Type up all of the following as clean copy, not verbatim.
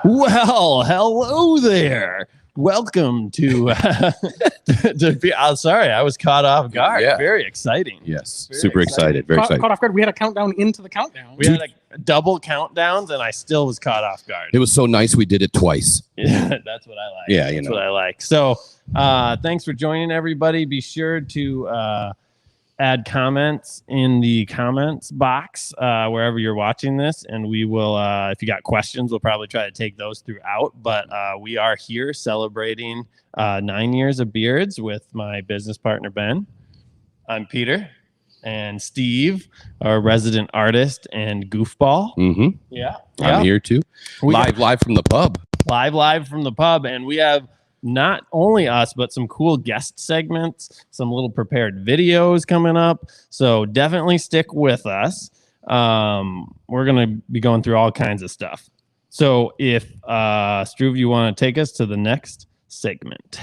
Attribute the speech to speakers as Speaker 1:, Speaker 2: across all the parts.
Speaker 1: Well, hello there. Welcome to sorry, I was caught off guard.
Speaker 2: Yeah.
Speaker 1: Very exciting.
Speaker 2: Yes.
Speaker 1: Very
Speaker 2: Super excited. Very excited.
Speaker 3: Caught off guard. We had a countdown into the countdown.
Speaker 1: We had a double countdowns, and I still was caught off guard.
Speaker 2: It was so nice we did it twice.
Speaker 1: Yeah, that's what I like.
Speaker 2: Yeah,
Speaker 1: that's what I like. So, thanks for joining, everybody. Be sure to add comments in the comments box wherever you're watching this, and we will. If you got questions, we'll probably try to take those throughout. But we are here celebrating 9 years of Beards with my business partner Ben. I'm Peter. And Steve, our resident artist and goofball.
Speaker 2: Mm-hmm.
Speaker 1: Yeah.
Speaker 2: I'm here too. Live from the pub.
Speaker 1: Live from the pub. And we have not only us, but some cool guest segments, some little prepared videos coming up. So definitely stick with us. We're going to be going through all kinds of stuff. So if Struve, you want to take us to the next segment.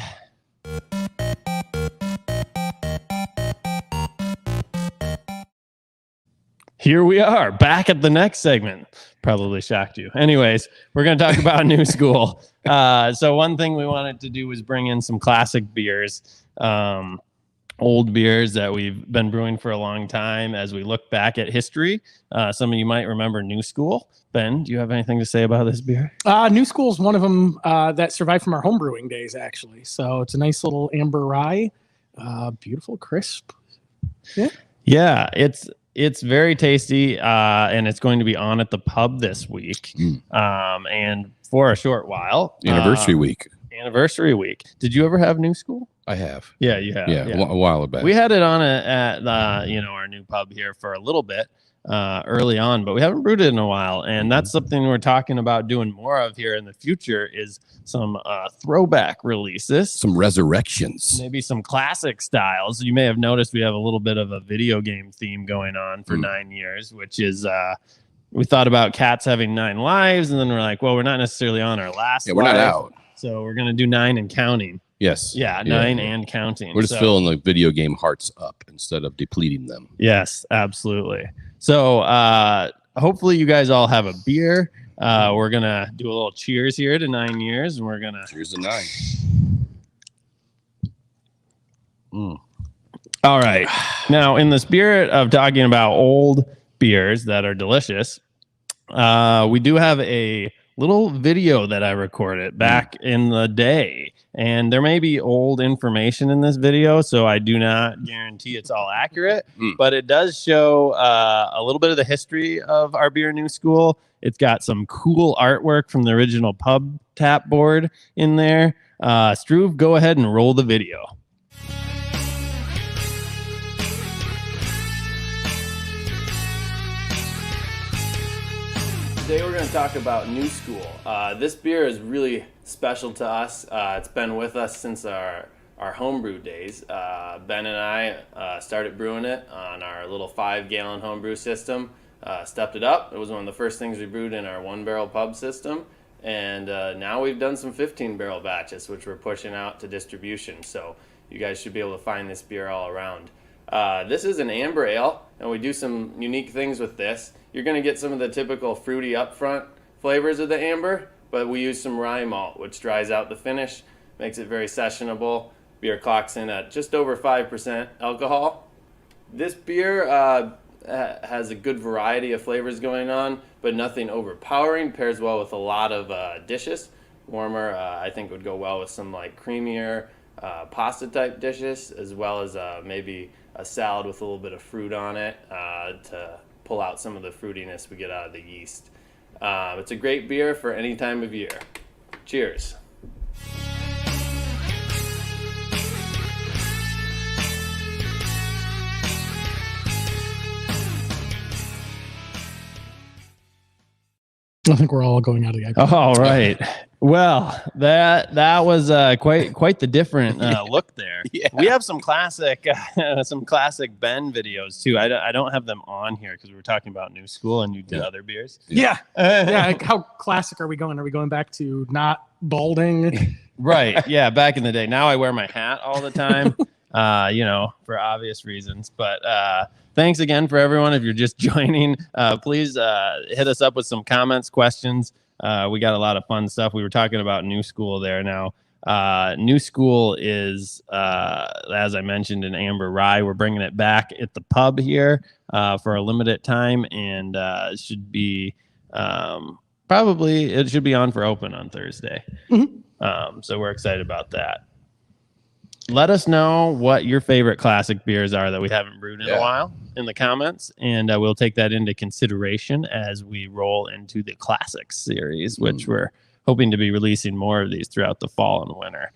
Speaker 1: Here we are, back at the next segment. Probably shocked you. Anyways, we're going to talk about New School. So one thing we wanted to do was bring in some classic beers, old beers that we've been brewing for a long time as we look back at history. Some of you might remember New School. Ben, do you have anything to say about this beer?
Speaker 3: New School is one of them that survived from our home brewing days, actually. So it's a nice little amber rye, beautiful, crisp.
Speaker 1: Yeah, it's very tasty, and it's going to be on at the pub this week, and for a short while.
Speaker 2: Anniversary week.
Speaker 1: Anniversary week. Did you ever have New School?
Speaker 2: I have.
Speaker 1: Yeah, you have.
Speaker 2: Yeah. A while back.
Speaker 1: We had it on at our new pub here for a little bit early on, but we haven't brewed it in a while, and that's something we're talking about doing more of here in the future is some throwback releases, some
Speaker 2: resurrections,
Speaker 1: maybe some classic styles. You may have noticed we have a little bit of a video game theme going on for 9 years, which is we thought about cats having 9 lives, and then we're like, well, we're not necessarily on our last
Speaker 2: we're not out,
Speaker 1: so we're gonna do 9 and counting.
Speaker 2: Yes.
Speaker 1: Yeah, 9 and counting.
Speaker 2: We're just filling the video game hearts up instead of depleting them.
Speaker 1: Yes, absolutely. So hopefully you guys all have a beer. We're going to do a little cheers here to 9 years, and we're going to...
Speaker 2: Cheers to 9.
Speaker 1: All right. Now, in the spirit of talking about old beers that are delicious, we do have a little video that I recorded back in the day. And there may be old information in this video, so I do not guarantee it's all accurate. But it does show a little bit of the history of our beer New School. It's got some cool artwork from the original pub tap board in there. Struve, go ahead and roll the video. Today we're going to talk about New School. This beer is really special to us. It's been with us since our homebrew days. Ben and I started brewing it on our little 5-gallon homebrew system. Stepped it up. It was one of the first things we brewed in our 1-barrel pub system. And now we've done some 15-barrel batches, which we're pushing out to distribution. So you guys should be able to find this beer all around. This is an amber ale, and we do some unique things with this. You're going to get some of the typical fruity upfront flavors of the amber, but we use some rye malt, which dries out the finish, makes it very sessionable. Beer clocks in at just over 5% alcohol. This beer has a good variety of flavors going on, but nothing overpowering. Pairs well with a lot of dishes. Warmer, I think, would go well with some like creamier pasta type dishes, as well as maybe a salad with a little bit of fruit on it to pull out some of the fruitiness we get out of the yeast. It's a great beer for any time of year. Cheers.
Speaker 3: I think we're all going out of the IPA.
Speaker 1: All right. Well, that was quite the different look there. Yeah. We have some classic Ben videos too. I don't have them on here because we were talking about New School and you did other beers.
Speaker 3: Yeah. How classic are we going? Are we going back to not balding?
Speaker 1: Right. Yeah. Back in the day. Now I wear my hat all the time. For obvious reasons. But thanks again for everyone. If you're just joining, please hit us up with some comments, questions.
Speaker 4: We got a lot of fun stuff. We were talking about New School there now. New School is, as I mentioned, an amber rye. We're bringing it back at the pub here for a limited time, and it should be it should be on for open on Thursday. So we're excited about that. Let us know what your favorite classic beers are that we haven't brewed in a while in the comments, and we'll take that into consideration as we roll into the classics series, which we're hoping to be releasing more of these throughout the fall and winter.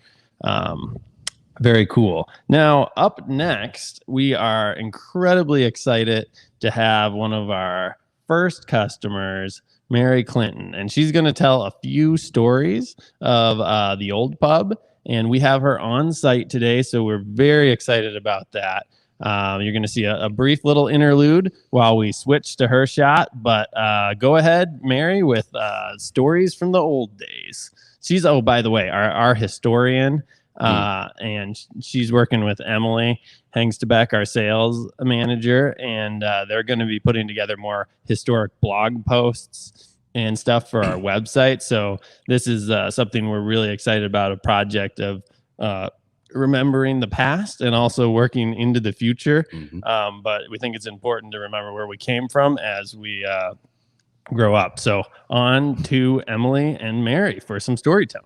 Speaker 4: Very cool. Now, up next, we are incredibly excited to have one of our first customers, Mary Clinton, and she's going to tell a few stories of the old pub. And we have her on site today, so we're very excited about that. You're going to see a brief little interlude while we switch to her shot. But go ahead, Mary, with stories from the old days. She's, oh, by the way, our historian, and she's working with Emily Hengstebeck, our sales manager, and they're going to be putting together more historic blog posts and stuff for our website. So this is something we're really excited about, a project of remembering the past and also working into the future. But we think it's important to remember where we came from as we grow up. So on to Emily and Mary for some storytelling.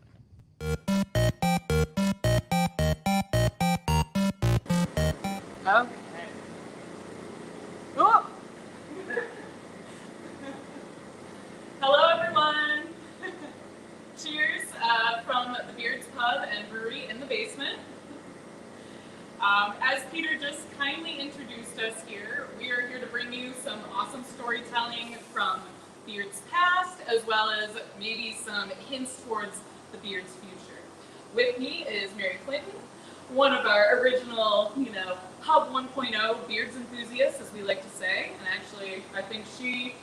Speaker 5: Okay. Oh. Hello, everyone. Cheers from the Beards Pub and Brewery in the basement. As Peter just kindly introduced us here, we are here to bring you some awesome storytelling from Beards' past, as well as maybe some hints towards the Beards' future. With me is Mary Clinton, one of our original, Pub 1.0 Beards enthusiasts, as we like to say. And actually, I think she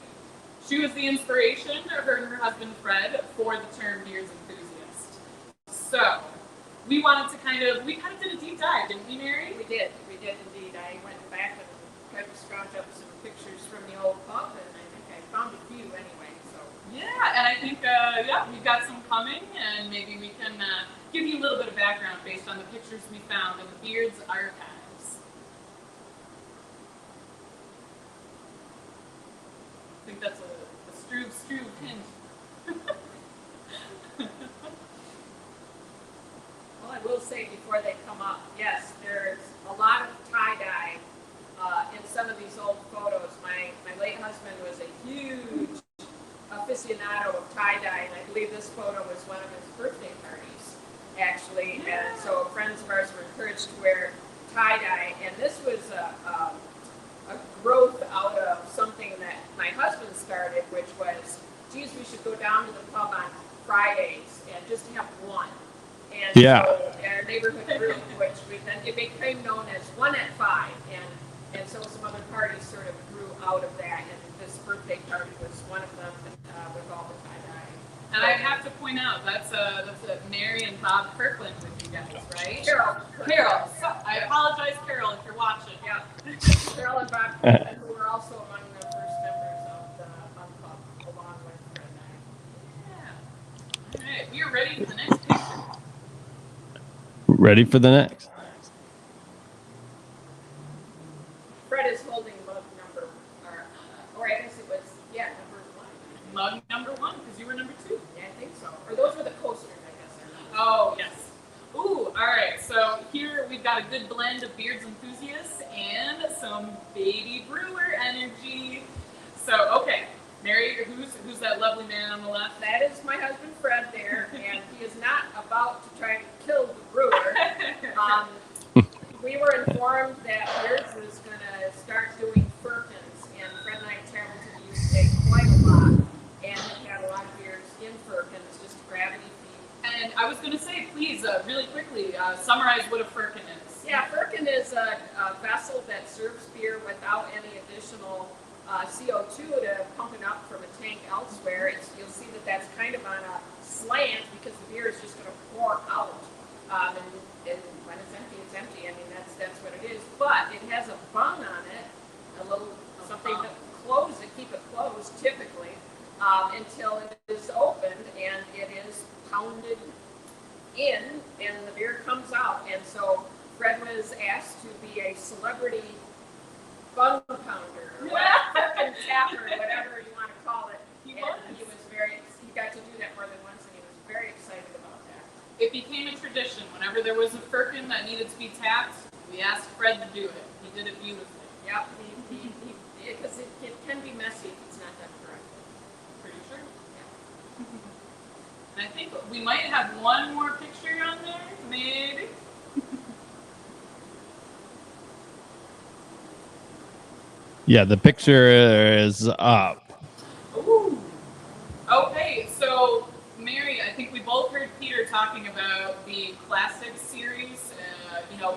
Speaker 5: was the inspiration, her and her husband Fred, for the term Beards enthusiast. So, we wanted to we kind of did a deep dive, didn't we, Mary?
Speaker 6: We did indeed. I went back and tried to scrounge up some pictures from the old pub, and I think I found a few anyway. So
Speaker 5: yeah, and I think we've got some coming, and maybe we can give you a little bit of background based on the pictures we found in the Beards archives. I think that's a Struve hint.
Speaker 6: Well, I will say before they come up, yes, there's a lot of tie-dye in some of these old photos. My late husband was a huge aficionado of tie-dye, and I believe this photo was one of his birthday parties, actually.
Speaker 5: Yeah.
Speaker 6: And so friends of ours were encouraged to wear tie-dye, and this was a growth out of something that my husband started, which was, geez, we should go down to the pub on Fridays and just have one. And so our neighborhood group, which it became known as One at Five, and so some other parties sort of grew out of that, and this birthday party was one of them with all the tie-dye.
Speaker 5: And I have to point out, that's Mary and Bob Kirkland with you guys, right?
Speaker 6: Carol.
Speaker 5: So, I apologize, Carol, if you're watching.
Speaker 6: Yeah. Carol and Bob Kirkland, who were also among the first members of the Fun Club, along with Fred and I.
Speaker 5: Yeah. All right, we are ready for the next picture.
Speaker 4: Ready for the next.
Speaker 6: Fred is holding mug number, or I guess it was, number one.
Speaker 5: Mug number one, because you were number two.
Speaker 6: Yeah, I think so. Or those were the coasters, I guess.
Speaker 5: Oh, yes. Ooh, all right. So here we've got a good blend of Beards enthusiasts and some baby brewer energy. So, okay. Mary, who's that lovely man on the left?
Speaker 6: That is my husband Fred there, and he is not about to try to kill the brewer. We were informed that Beards was going to start doing firkins, and Fred and I traveled to the UK quite a lot, and we had a lot of beers in firkins, just gravity feed.
Speaker 5: And I was going to say, please, really quickly, summarize what a firkin is.
Speaker 6: Yeah, firkin is a vessel that serves beer without any additional CO2 to pump it up from a tank elsewhere. You'll see that that's kind of on a slant because the beer is just going to pour out. And when it's empty. I mean, that's what it is. But it has a bung on it, a little something to close it, keep it closed typically, until it is open. in and the beer comes out. And so Fred was asked to be a celebrity bun pounder, or frickin' tapper, whatever you want to call it. He got to do that more than once, and he was very excited about that.
Speaker 5: It became a tradition. Whenever there was a firkin that needed to be tapped, we asked Fred to do it. He did it beautifully.
Speaker 6: Yep, because it can be messy if it's not done correctly.
Speaker 5: Pretty sure. Yeah. And I think we might have one more picture on there, maybe.
Speaker 4: Yeah, the picture is up.
Speaker 5: Ooh. Okay, so Mary, I think we both heard Peter talking about the classic series,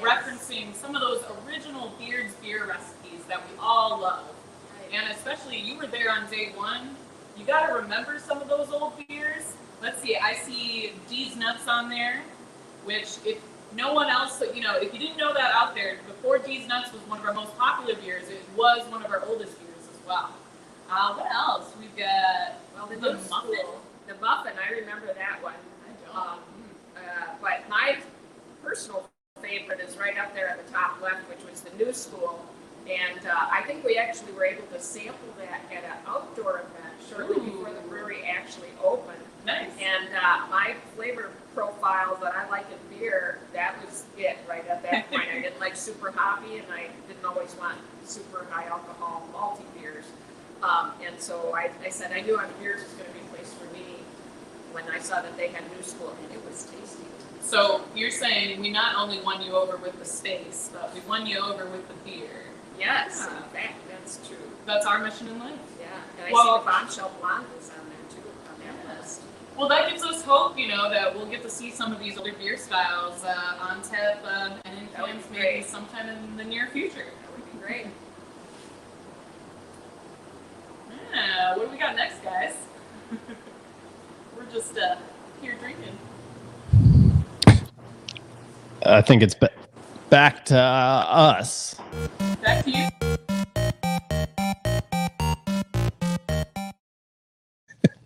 Speaker 5: referencing some of those original Beards beer recipes that we all love. And especially you were there on day one. You got to remember some of those old beers. Let's see, I see D's Nuts on there, which if no one else, if you didn't know that out there, before D's Nuts was one of our most popular beers, it was one of our oldest beers as well. What else? We've got the muffin.
Speaker 6: The muffin, I remember that one. I don't. But my personal favorite is right up there at the top left, which was the New School. And I think we actually were able to sample that at an outdoor event shortly before the brewery actually opened.
Speaker 5: Nice.
Speaker 6: And my flavor profile that I like in beer, that was it right at that point. I didn't like super hoppy, and I didn't always want super high alcohol malty beers. And so I said I knew beers was going to be a place for me when I saw that they had New School, and it was tasty.
Speaker 5: So you're saying we not only won you over with the space, but we won you over with the beer.
Speaker 6: Yes, in fact, that's true.
Speaker 5: That's our mission in life.
Speaker 6: Yeah, and I see the Bombshell Blonde is on there too, on that list.
Speaker 5: Well, that gives us hope, that we'll get to see some of these older beer styles on tap and in cans maybe sometime in the near future.
Speaker 6: That would be great.
Speaker 5: Yeah, what do we got next, guys? We're just here drinking.
Speaker 4: I think it's back to us.
Speaker 5: Back to you.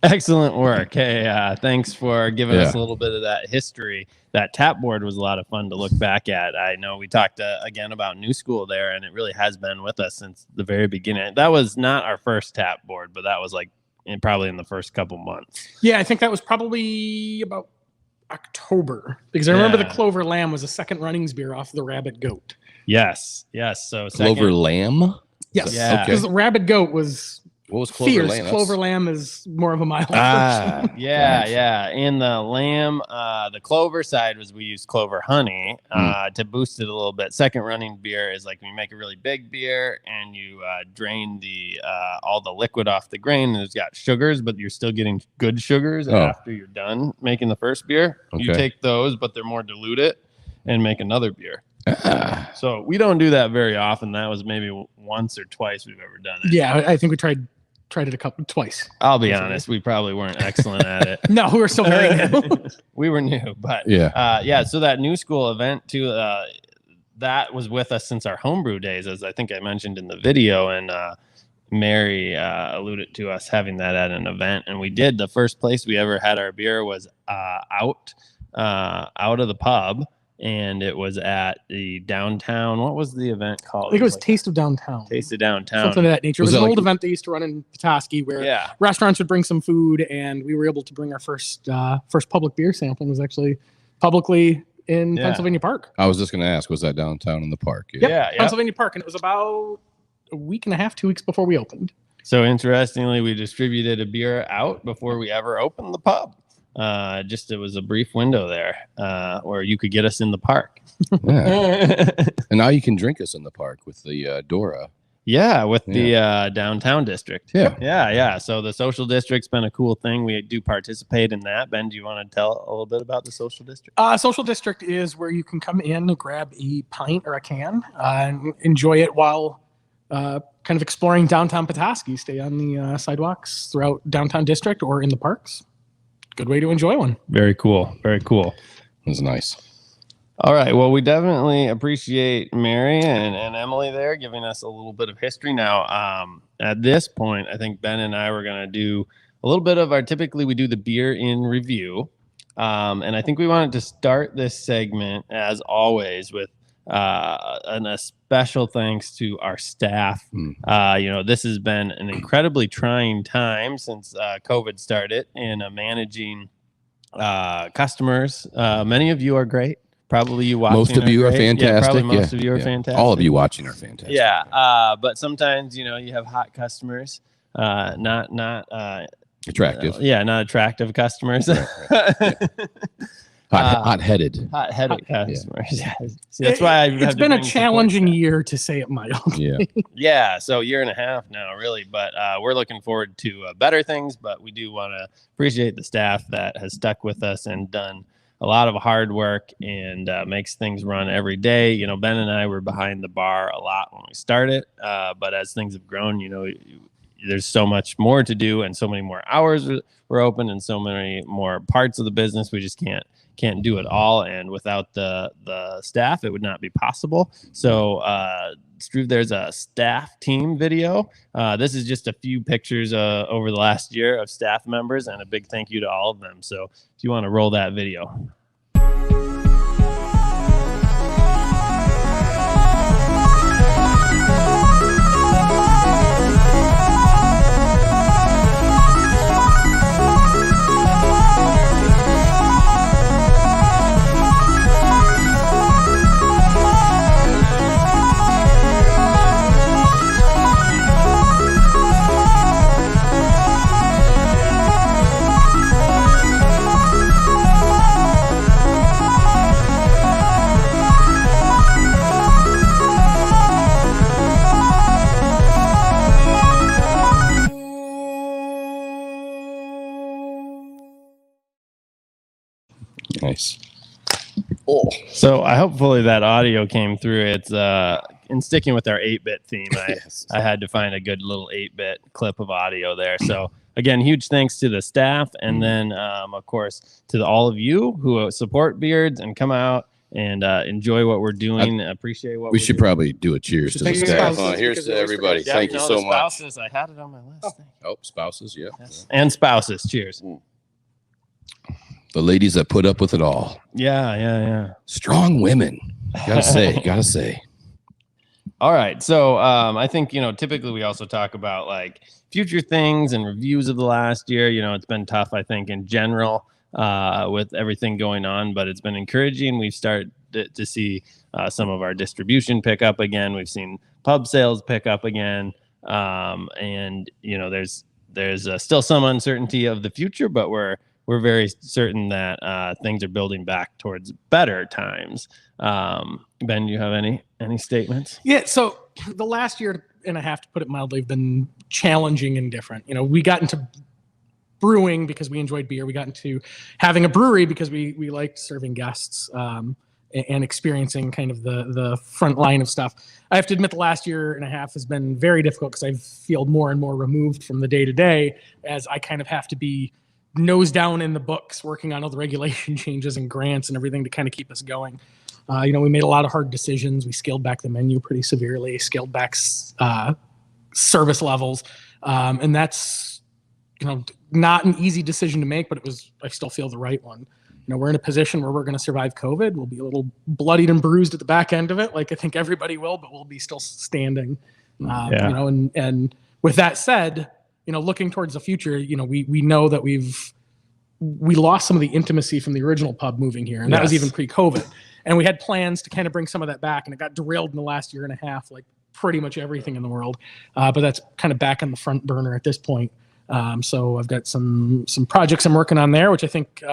Speaker 4: Excellent work. Hey, thanks for giving us a little bit of that history. That tap board was a lot of fun to look back at. I know we talked again about New School there, and it really has been with us since the very beginning. That was not our first tap board, but that was probably in the first couple months.
Speaker 3: Yeah, I think that was probably about October, because I remember the Clover Lamb was a second runnings beer off the Rabid Goat.
Speaker 4: Yes. So
Speaker 2: Clover Lamb?
Speaker 3: Yes,
Speaker 4: Yeah.
Speaker 3: because the Rabid Goat was
Speaker 2: What was Clover
Speaker 3: fierce.
Speaker 2: Lamb?
Speaker 3: Clover Lamb is more of a mild version.
Speaker 4: Yeah. In the lamb, the Clover side was we used Clover Honey to boost it a little bit. Second running beer is like when you make a really big beer and you drain all the liquid off the grain, and it's got sugars, but you're still getting good sugars after you're done making the first beer.
Speaker 2: Okay.
Speaker 4: You take those, but they're more diluted, and make another beer. So we don't do that very often. That was maybe once or twice we've ever done it.
Speaker 3: Yeah, I think we tried it twice.
Speaker 4: I'll be honest, we probably weren't excellent at it.
Speaker 3: No, we were still very new.
Speaker 4: We were new, but so that New School event too, that was with us since our homebrew days, as I think I mentioned in the video, and Mary alluded to us having that at an event, and we did. The first place we ever had our beer was out of the pub. And it was at the downtown. What was the event called?
Speaker 3: I think it was Taste of Downtown.
Speaker 4: Taste of Downtown.
Speaker 3: Something of that nature. It was an
Speaker 2: that
Speaker 3: old event they used to run in Petoskey where restaurants would bring some food, and we were able to bring our first public beer sampling. It was actually publicly in Pennsylvania Park.
Speaker 2: I was just going to ask, was that downtown in the park?
Speaker 3: Yep, Pennsylvania Park. And it was about a week and a half, 2 weeks before we opened.
Speaker 4: So interestingly, we distributed a beer out before we ever opened the pub. It was a brief window there where you could get us in the park.
Speaker 2: Yeah. And now you can drink us in the park with the Dora.
Speaker 4: Yeah, with the downtown district.
Speaker 2: Yeah.
Speaker 4: So the social district's been a cool thing. We do participate in that. Ben, do you want to tell a little bit about the social district?
Speaker 3: Social district is where you can come in and grab a pint or a can and enjoy it while kind of exploring downtown Petoskey. Stay on the sidewalks throughout downtown district or in the parks. Good way to enjoy one.
Speaker 4: Very cool. It
Speaker 2: was nice.
Speaker 4: All right. Well, we definitely appreciate Mary and Emily there giving us a little bit of history. Now, at this point, I think Ben and I were going to do a little bit of typically we do the beer in review. And I think we wanted to start this segment, as always, with a special thanks to our staff. This has been an incredibly trying time since COVID started, and managing customers. Many of you are great. Probably you watching.
Speaker 2: Most of you are fantastic.
Speaker 4: Yeah, probably most of you are fantastic.
Speaker 2: All of you watching are fantastic.
Speaker 4: Yeah, but sometimes you have hot customers, not
Speaker 2: attractive.
Speaker 4: Not attractive customers.
Speaker 2: Hot-headed
Speaker 4: customers. Yeah. See, that's why
Speaker 3: it's been a challenging year, to say it mildly.
Speaker 4: Yeah. So 1.5 years now, really, but we're looking forward to better things. But we do want to appreciate the staff that has stuck with us and done a lot of hard work and makes things run every day. Ben and I were behind the bar a lot when we started, but as things have grown, there's so much more to do and so many more hours we're open and so many more parts of the business. We just can't do it all. And without the staff, it would not be possible. So Struve, there's a staff team video. This is just a few pictures over the last year of staff members, and a big thank you to all of them. So if you want to roll that video.
Speaker 2: Nice.
Speaker 4: So hopefully that audio came through. It's in sticking with our 8-bit theme, I had to find a good little 8-bit clip of audio there. So again, huge thanks to the staff, and then of course to all of you who support Beards and come out and enjoy what we're doing. Appreciate what
Speaker 2: we should probably do a cheers to the staff. Here's to everybody. Thank you so much.
Speaker 4: Spouses, I had it on my list.
Speaker 2: Spouses, yeah.
Speaker 4: Yes. And spouses, cheers.
Speaker 2: The ladies that put up with it all.
Speaker 4: Yeah.
Speaker 2: Strong women. Gotta say.
Speaker 4: All right. So I think, typically we also talk about like future things and reviews of the last year. It's been tough, I think, in general with everything going on, but it's been encouraging. We've started to see some of our distribution pick up again. We've seen pub sales pick up again. And, there's still some uncertainty of the future, but we're very certain that things are building back towards better times. Ben, do you have any statements?
Speaker 3: Yeah, so the last year and a half, to put it mildly, have been challenging and different. We got into brewing because we enjoyed beer. We got into having a brewery because we liked serving guests and experiencing kind of the front line of stuff. I have to admit the last year and a half has been very difficult because I feel more and more removed from the day-to-day as I kind of have to be nose down in the books, working on all the regulation changes and grants and everything to kind of keep us going. We made a lot of hard decisions. We scaled back the menu pretty severely, scaled back service levels. And that's, not an easy decision to make, but I still feel the right one. We're in a position where we're going to survive COVID. We'll be a little bloodied and bruised at the back end of it, like I think everybody will, but we'll be still standing. And with that said, looking towards the future, we know that we lost some of the intimacy from the original pub moving here, and that was even pre-COVID. And we had plans to kind of bring some of that back, and it got derailed in the last year and a half, like pretty much everything in the world. But that's kind of back on the front burner at this point. So I've got some projects I'm working on there, which I think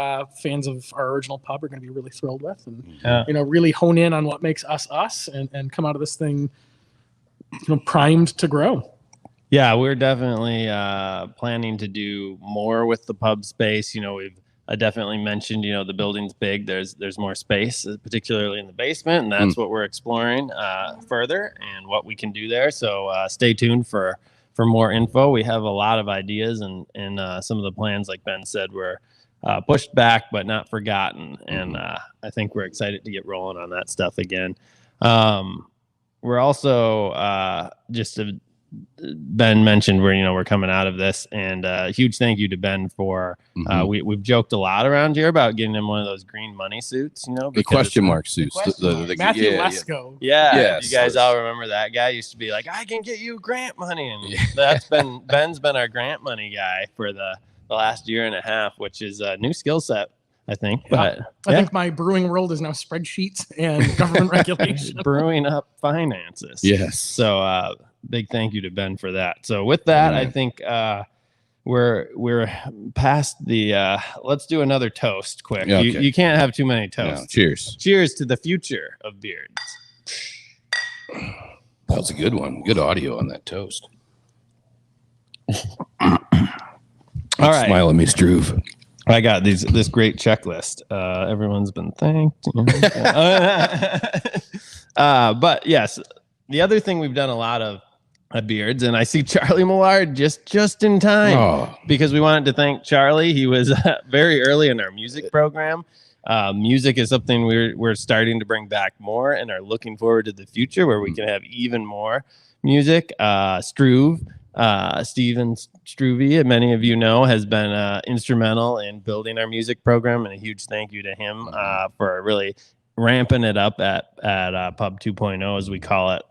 Speaker 3: fans of our original pub are going to be really thrilled with, and really hone in on what makes us and come out of this thing primed to grow.
Speaker 4: Yeah, we're definitely planning to do more with the pub space. We've definitely mentioned, the building's big. There's more space, particularly in the basement, and that's what we're exploring further and what we can do there. So stay tuned for more info. We have a lot of ideas and some of the plans, like Ben said, were pushed back but not forgotten. And I think we're excited to get rolling on that stuff again. We're also just to Ben mentioned we're coming out of this, and huge thank you to Ben for we've joked a lot around here about getting him one of those green money suits,
Speaker 2: the question mark suits.
Speaker 3: Matthew Lesko.
Speaker 4: Yeah, you guys all remember that guy used to be like, I can get you grant money, and that's Ben's been our grant money guy for the last year and a half, which is a new skill set, I think. But
Speaker 3: I think my brewing world is now spreadsheets and government regulation.
Speaker 4: Brewing up finances.
Speaker 2: Yes.
Speaker 4: So big thank you to Ben for that. So with that, I think we're past the let's do another toast quick.
Speaker 2: Yeah, okay.
Speaker 4: You can't have too many toasts.
Speaker 2: No, cheers.
Speaker 4: Cheers to the future of beards.
Speaker 2: That was a good one. Good audio on that toast.
Speaker 4: All right.
Speaker 2: Smile at me, Struve.
Speaker 4: I got this great checklist. Everyone's been thanked. But yes, the other thing we've done a lot of at Beards, and I see Charlie Millard just in time because we wanted to thank Charlie. He was very early in our music program. Music is something we're starting to bring back more and are looking forward to the future where we can have even more music. Struve, Steven Struvey, and many of you know, has been instrumental in building our music program, and a huge thank you to him for really ramping it up at Pub 2.0, as we call it.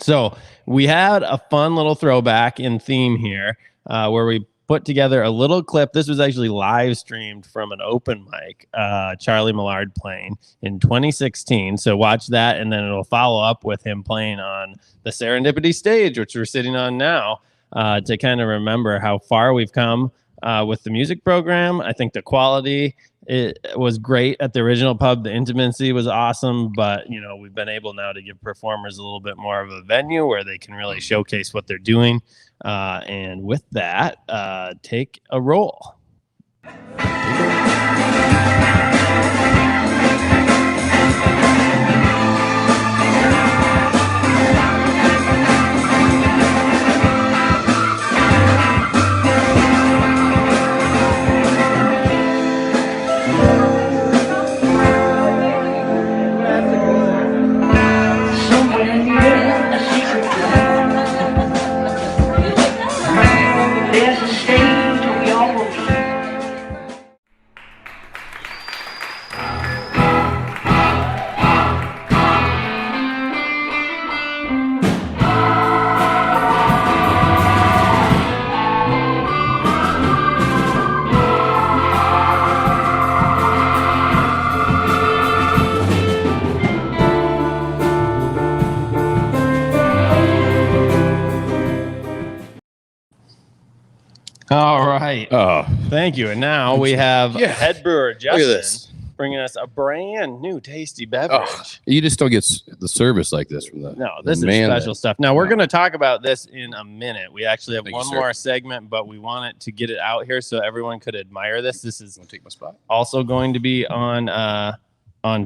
Speaker 4: So we had a fun little throwback in theme here where we put together a little clip. This was actually live streamed from an open mic, Charlie Millard playing in 2016. So watch that, and then it'll follow up with him playing on the Serendipity stage, which we're sitting on now, to kind of remember how far we've come with the music program. I think the quality it was great at the original pub. The intimacy was awesome, but we've been able now to give performers a little bit more of a venue where they can really showcase what they're doing. And with that, take a roll. All right.
Speaker 2: Oh,
Speaker 4: thank you. And now we have head brewer Justin bringing us a brand new tasty beverage.
Speaker 2: You just don't get the service like this from the
Speaker 4: this is special stuff. Now we're going to talk about this in a minute. We actually have one more segment, but we wanted to get it out here so everyone could admire this. This is
Speaker 2: take my spot.
Speaker 4: Also going to be on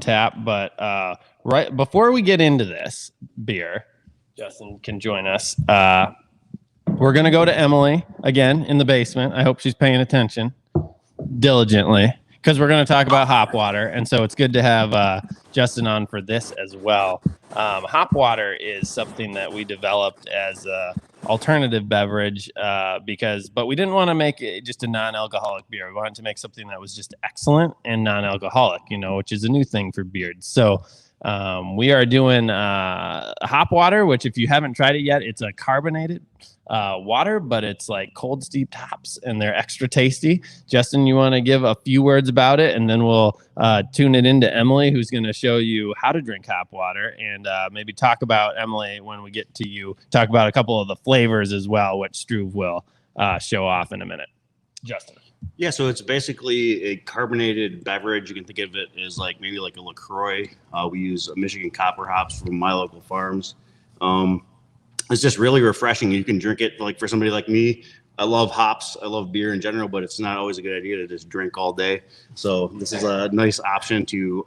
Speaker 4: tap, but right before we get into this beer, Justin can join us. We're going to go to Emily again in the basement. I hope she's paying attention diligently because we're going to talk about hop water. And so it's good to have Justin on for this as well. Hop water is something that we developed as a alternative beverage but we didn't want to make it just a non-alcoholic beer. We wanted to make something that was just excellent and non-alcoholic, which is a new thing for Beards. So we are doing hop water, which if you haven't tried it yet, it's a carbonated water, but it's like cold steeped hops and they're extra tasty. Justin, you want to give a few words about it, and then we'll tune it into Emily, who's going to show you how to drink hop water, and maybe talk about Emily when we get to you, talk about a couple of the flavors as well, which Struve will show off in a minute. Justin.
Speaker 7: Yeah, so it's basically a carbonated beverage. You can think of it as maybe like a LaCroix. We use Michigan copper hops from my local farms. It's just really refreshing. You can drink it for somebody like me. I love hops. I love beer in general, but it's not always a good idea to just drink all day. So this is a nice option to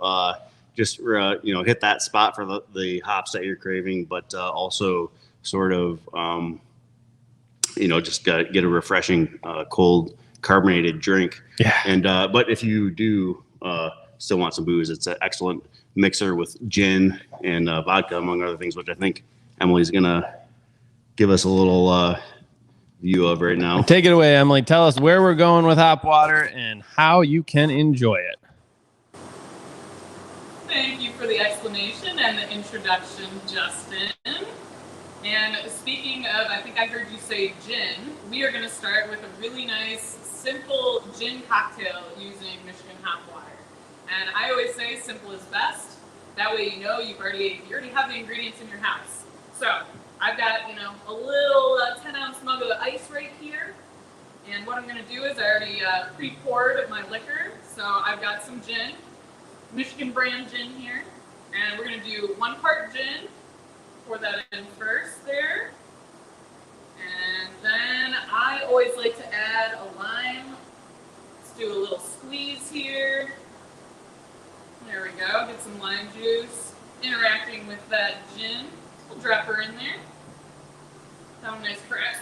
Speaker 7: just hit that spot for the hops that you're craving, but also sort of just get a refreshing cold carbonated drink.
Speaker 4: Yeah.
Speaker 7: And but if you do still want some booze, it's an excellent mixer with gin and vodka, among other things, which I think Emily's gonna give us a little view of right now.
Speaker 4: Take it away, Emily. Tell us where we're going with hop water and how you can enjoy it.
Speaker 5: Thank you for the explanation and the introduction, Justin. And speaking of, I think I heard you say gin, we are going to start with a really nice, simple gin cocktail using Michigan hop water. And I always say simple is best. That way you know you already have the ingredients in your house. So I've got, a little 10-ounce mug of ice right here. And what I'm going to do is I already pre-poured my liquor. So I've got some gin, Michigan brand gin here. And we're going to do 1 part gin. Pour that in first there. And then I always like to add a lime. Let's do a little squeeze here. There we go. Get some lime juice interacting with that gin. We'll drop her in there. Have a nice crack.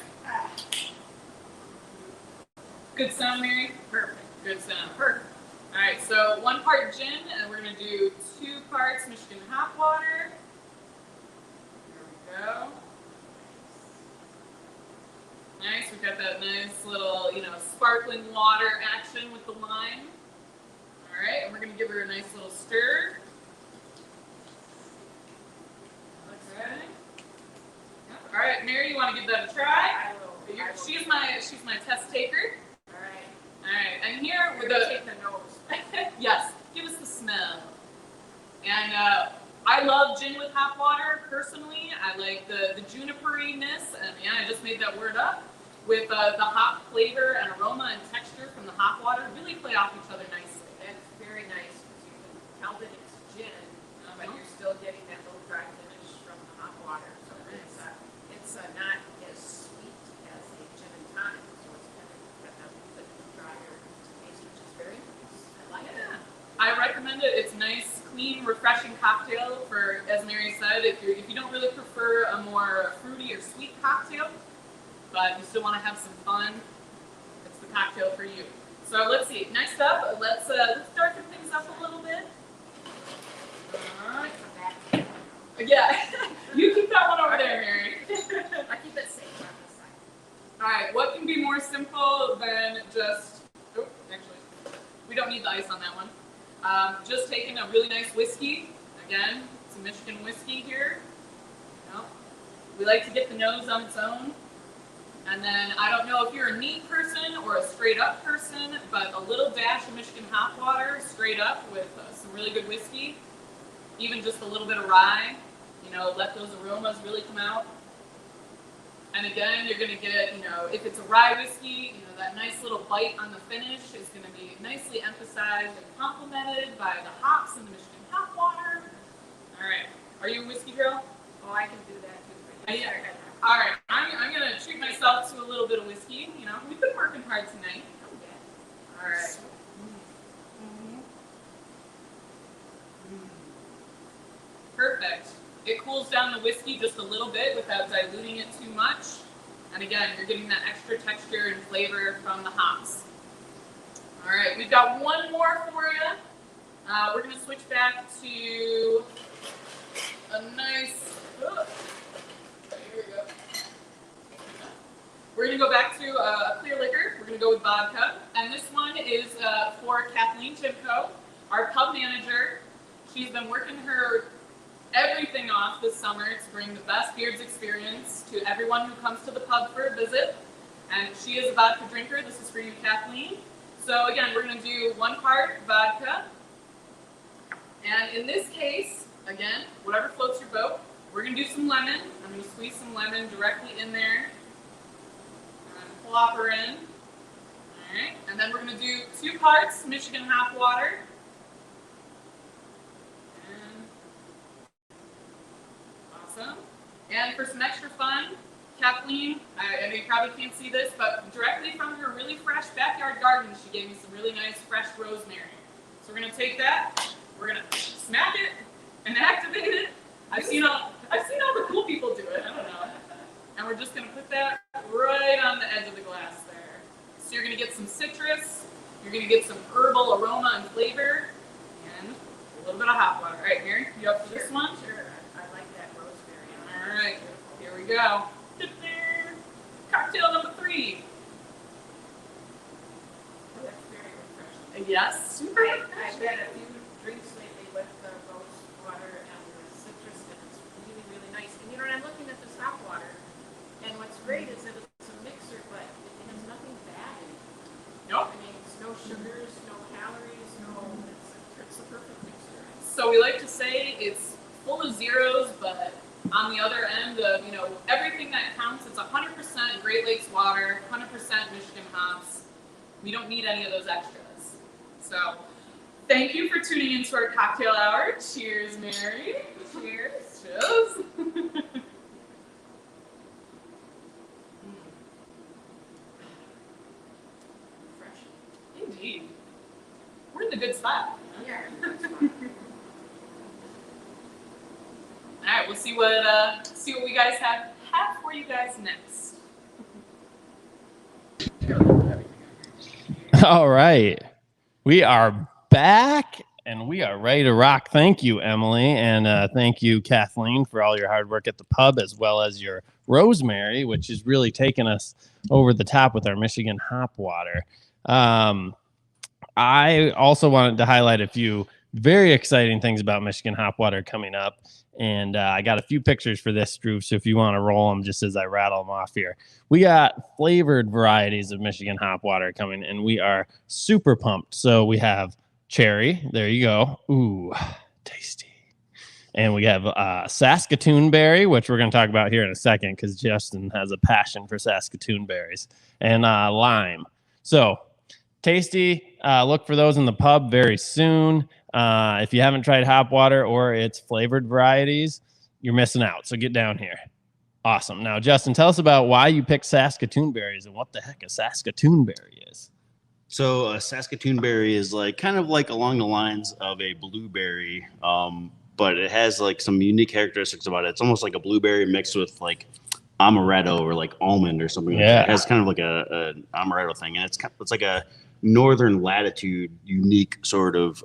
Speaker 5: Good sound, Mary? Perfect. Good sound. Perfect. All right, so 1 part gin, and we're going to do 2 parts Michigan hop water. Go. Nice, we've got that nice little, sparkling water action with the lime. All right, and we're going to give her a nice little stir. Okay. All right, Mary, you want to give that a try?
Speaker 6: I will.
Speaker 5: She's my test taker.
Speaker 6: All right.
Speaker 5: All right, and here
Speaker 6: We're
Speaker 5: with
Speaker 6: going to
Speaker 5: the
Speaker 6: take the nose.
Speaker 5: yes, give us the smell. And I love gin with hop water, personally. I like the juniper-ness, and I just made that word up, with the hop flavor and aroma and texture from the hop water really play off each other nicely.
Speaker 6: That's very nice because you can tell that it's gin, but you're still getting that little dry finish from the hot water. So it's not as sweet as a gin and tonic, so it's got that little bit drier taste, which is very nice. I like it.
Speaker 5: I recommend it. It's nice, clean, refreshing cocktail for, as Mary said, if you don't really prefer a more fruity or sweet cocktail, but you still want to have some fun, it's the cocktail for you. So let's see. Next up, let's darken things up a little bit. All right. Yeah, you keep that one over there, Mary.
Speaker 6: I keep it safe on this side.
Speaker 5: All right. What can be more simple than just? Oh, actually, we don't need the ice on that one. Just taking a really nice whiskey. Again, some Michigan whiskey here. We like to get the nose on its own. And then, I don't know if you're a neat person or a straight up person, but a little dash of Michigan hop water straight up with some really good whiskey. Even just a little bit of rye. Let those aromas really come out. And again, you're going to get, if it's a rye whiskey, that nice little bite on the finish is going to be nicely emphasized and complemented by the hops and the Michigan hop water. All right. Are you a whiskey girl?
Speaker 6: Oh, I can do that too.
Speaker 5: Yeah. All right. I'm going to treat myself to a little bit of whiskey. We've been working hard tonight. All right. Perfect. It cools down the whiskey just a little bit without diluting it too much. And again, you're getting that extra texture and flavor from the hops. All right, we've got one more for you. We're going to switch back to a nice, here we go. We're going to go back to a clear liquor. We're going to go with vodka. And this one is for Kathleen Timko, our pub manager. She's been working her everything off this summer to bring the best Beards experience to everyone who comes to the pub for a visit. And she is a vodka drinker. This is for you, Kathleen. So again, we're going to do 1 part vodka. And in this case, again, whatever floats your boat, we're going to do some lemon. I'm going to squeeze some lemon directly in there. And plop her in. All right. And then we're going to do 2 parts Michigan hop water. And for some extra fun, Kathleen, I know you probably can't see this, but directly from her really fresh backyard garden, she gave me some really nice fresh rosemary. So we're gonna take that, we're gonna smack it and activate it. I've seen all the cool people do it. I don't know. And we're just gonna put that right on the edge of the glass there. So you're gonna get some citrus, you're gonna get some herbal aroma and flavor, and a little bit of hot water. All right, Mary, you up for this one?
Speaker 6: Sure. I like that rosemary.
Speaker 5: All right, here we go. Yes.
Speaker 6: I've had a few drinks lately with the rose water and the citrus, and it's really, really nice. And you know, I'm looking at this hop water, and what's great is that it's a mixer, but it has nothing bad in it.
Speaker 5: Nope.
Speaker 6: I mean, it's no sugars, no calories, it's a perfect mixer.
Speaker 5: So we like to say it's full of zeros, but on the other end of, you know, everything that counts, it's 100% Great Lakes water, 100% Michigan hops. We don't need any of those extras. So thank you for tuning into our cocktail hour. Cheers, Mary. Cheers. Cheers.
Speaker 6: Fresh.
Speaker 5: Indeed. We're in the good spot.
Speaker 6: Yeah.
Speaker 5: All right, we'll see what we guys have for you guys next.
Speaker 4: All right. We are back and we are ready to rock. Thank you, Emily. And thank you, Kathleen, for all your hard work at the pub, as well as your Rosemary, which is really taking us over the top with our Michigan hop water. I also wanted to highlight a few very exciting things about Michigan hop water coming up. And I got a few pictures for this, Drew. So if you want to roll them just as I rattle them off here, we got flavored varieties of Michigan hop water coming, and we are super pumped. So we have cherry. There you go. Ooh, tasty. And we have Saskatoon berry, which we're going to talk about here in a second because Justin has a passion for Saskatoon berries, and lime. So tasty. Look for those in the pub very soon. If you haven't tried hop water or its flavored varieties, you're missing out. So get down here. Awesome. Now, Justin, tell us about why you picked Saskatoon berries and what the heck a Saskatoon berry is.
Speaker 7: So a Saskatoon berry is like kind of like along the lines of a blueberry, but it has like some unique characteristics about it. It's almost like a blueberry mixed with like amaretto or like almond or something like that. It has kind of like a amaretto thing, and it's like a northern latitude unique sort of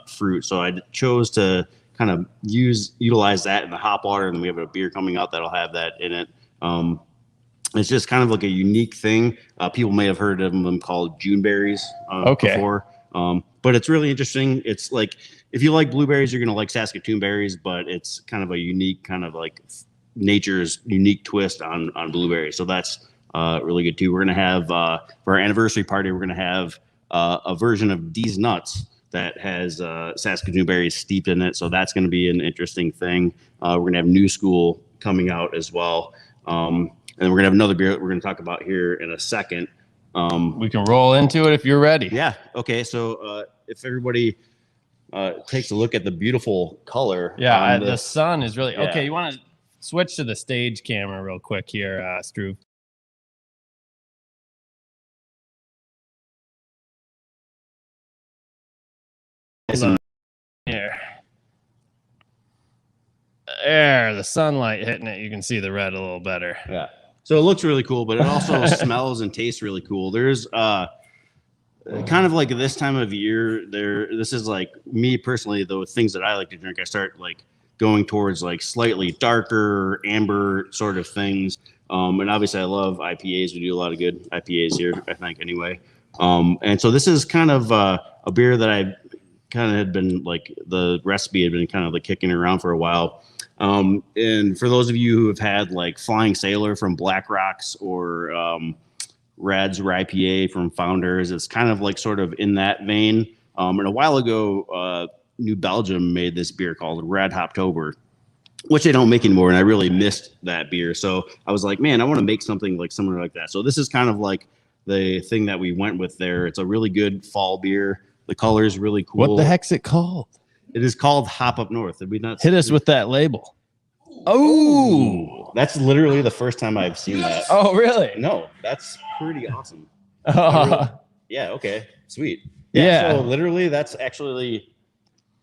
Speaker 7: fruit. So I chose to kind of utilize that in the hop water, and we have a beer coming out that'll have that in it. It's just kind of like a unique thing. People may have heard of them called June berries before, but it's really interesting. It's like if you like blueberries, you're gonna like Saskatoon berries, but it's kind of a unique kind of like nature's unique twist on blueberries. So that's really good too. We're gonna have for our anniversary party, we're gonna have a version of D's Nuts that has Saskatoon berries steeped in it. So that's gonna be an interesting thing. We're gonna have New School coming out as well, and we're gonna have another beer that we're gonna talk about here in a second.
Speaker 4: We can roll into it if you're ready.
Speaker 7: Yeah. Okay. So if everybody takes a look at the beautiful color.
Speaker 4: Yeah, the sun is really
Speaker 7: Yeah.
Speaker 4: okay. You want to switch to the stage camera real quick here, Struve. Here. There, the sunlight hitting it. You can see the red a little better.
Speaker 7: Yeah. So it looks really cool, but it also smells and tastes really cool. There's kind of like this time of year this is like me personally, the things that I like to drink, I start like going towards like slightly darker amber sort of things. And obviously I love IPAs. We do a lot of good IPAs here, I think, anyway. And so this is kind of a beer that I kind of had been like, the recipe had been kind of like kicking around for a while. And for those of you who have had like Flying Sailor from Black Rocks or Red's or IPA from Founders, it's kind of like sort of in that vein. And a while ago, New Belgium made this beer called Red Hoptober, which they don't make anymore. And I really missed that beer. So I was like, man, I want to make something like similar like that. So this is kind of like the thing that we went with there. It's a really good fall beer. The color is really cool.
Speaker 4: What the heck's it called?
Speaker 7: It is called Hop Up North. Did we not
Speaker 4: Hit us with that label. Oh,
Speaker 7: that's literally the first time I've seen that.
Speaker 4: Oh, really?
Speaker 7: No, that's pretty awesome.
Speaker 4: Oh,
Speaker 7: Yeah. Okay. Sweet.
Speaker 4: Yeah.
Speaker 7: So literally, that's actually,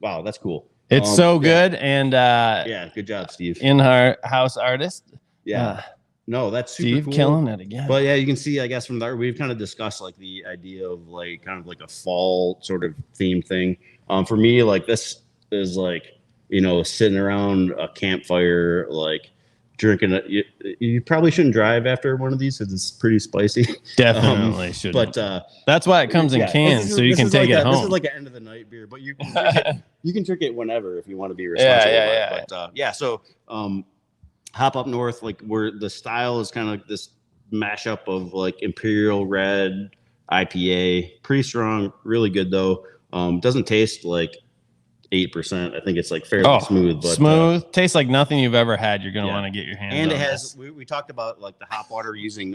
Speaker 7: wow, that's cool.
Speaker 4: it's so good. And
Speaker 7: Yeah. Good job, Steve.
Speaker 4: in our house artist,
Speaker 7: Yeah. No, that's super
Speaker 4: Steve
Speaker 7: cool.
Speaker 4: killing it again.
Speaker 7: But yeah, you can see, I guess, from there, we've kind of discussed like the idea of like kind of like a fall sort of theme thing. For me, like this is like, you know, sitting around a campfire, like drinking it. You probably shouldn't drive after one of these because it's pretty spicy.
Speaker 4: Definitely should.
Speaker 7: But
Speaker 4: that's why it comes in cans, so you can take it home.
Speaker 7: This is like an end of the night beer, but you can drink it, you can drink it whenever if you want to be responsible.
Speaker 4: Yeah.
Speaker 7: But so Hop Up North, like where the style is kind of like this mashup of like Imperial Red IPA, pretty strong, really good though. Doesn't taste like 8%. I think it's like fairly smooth. But,
Speaker 4: smooth. Tastes like nothing you've ever had. You're going to want to get your hands on.
Speaker 7: And it has, we talked about like the hop water using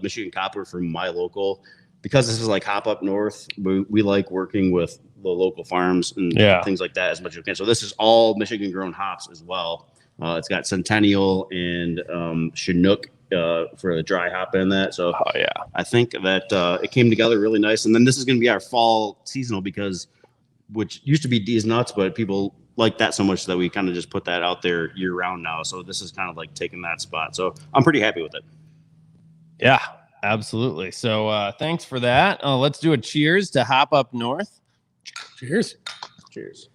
Speaker 7: Michigan Copper from my local. Because this is like Hop Up North, we like working with the local farms and things like that as much as we can. So this is all Michigan grown hops as well. It's got Centennial and Chinook for the dry hop in that. So I think that it came together really nice. And then this is going to be our fall seasonal which used to be D's Nuts, but people like that so much that we kind of just put that out there year round now. So this is kind of like taking that spot. So I'm pretty happy with it.
Speaker 4: Yeah, absolutely. So thanks for that. Let's do a cheers to Hop Up North.
Speaker 3: Cheers.
Speaker 7: Cheers.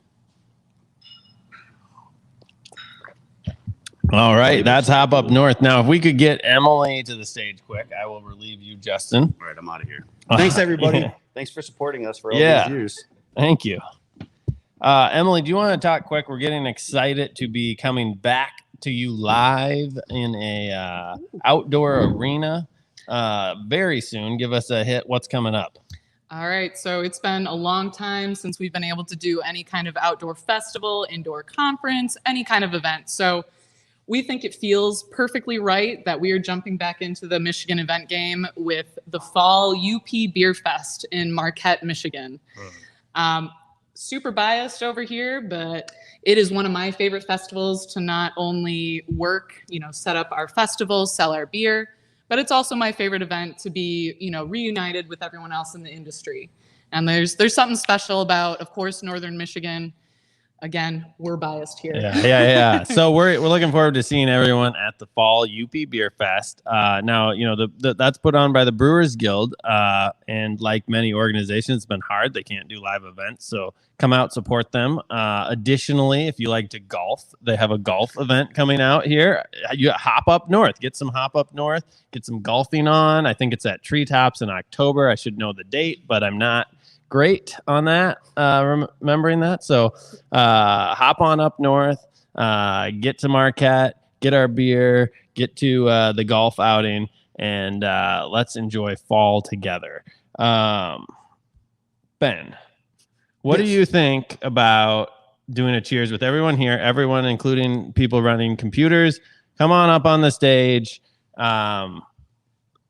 Speaker 4: All right, that's Hop Up North. Now, if we could get Emily to the stage quick, I will relieve you, Justin.
Speaker 7: All right, I'm out of here. Thanks, everybody. Thanks for supporting us for all these years.
Speaker 4: Thank you. Emily, do you want to talk quick? We're getting excited to be coming back to you live in a outdoor arena very soon. Give us a hit. What's coming up?
Speaker 5: All right, so it's been a long time since we've been able to do any kind of outdoor festival, indoor conference, any kind of event. So we think it feels perfectly right that we are jumping back into the Michigan event game with the Fall UP Beer Fest in Marquette, Michigan. Super biased over here, but it is one of my favorite festivals to not only work, set up our festival, sell our beer, but it's also my favorite event to be, reunited with everyone else in the industry. And there's something special about, of course, Northern Michigan. Again, we're biased here.
Speaker 4: Yeah. So we're looking forward to seeing everyone at the Fall UP Beer Fest. Now, that's put on by the Brewers Guild, and like many organizations, it's been hard. They can't do live events, so come out, support them. Additionally, if you like to golf, they have a golf event coming out here. You Hop Up North, get some Hop Up North, get some golfing on. I think it's at Treetops in October. I should know the date, but I'm not great on that, remembering that. So hop on up north, get to Marquette, get our beer, get to the golf outing, and let's enjoy fall together. Ben, what do you think about doing a cheers with everyone here, everyone, including people running computers? Come on up on the stage,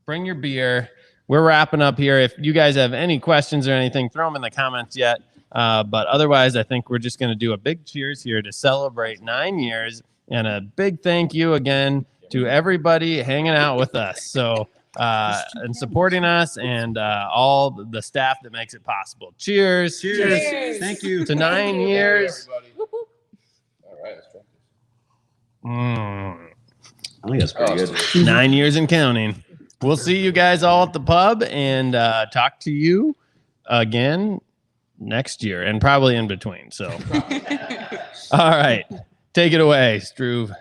Speaker 4: bring your beer. We're wrapping up here. If you guys have any questions or anything, throw them in the comments yet. But otherwise, I think we're just going to do a big cheers here to celebrate 9 years. And a big thank you again to everybody hanging out with us. So, and supporting us and all the staff that makes it possible. Cheers.
Speaker 7: Cheers. Thank you.
Speaker 4: To 9 years.
Speaker 2: All right, let's try this.
Speaker 7: I think that's pretty good.
Speaker 4: 9 years and counting. We'll see you guys all at the pub and talk to you again next year and probably in between. So, all right, take it away, Struve.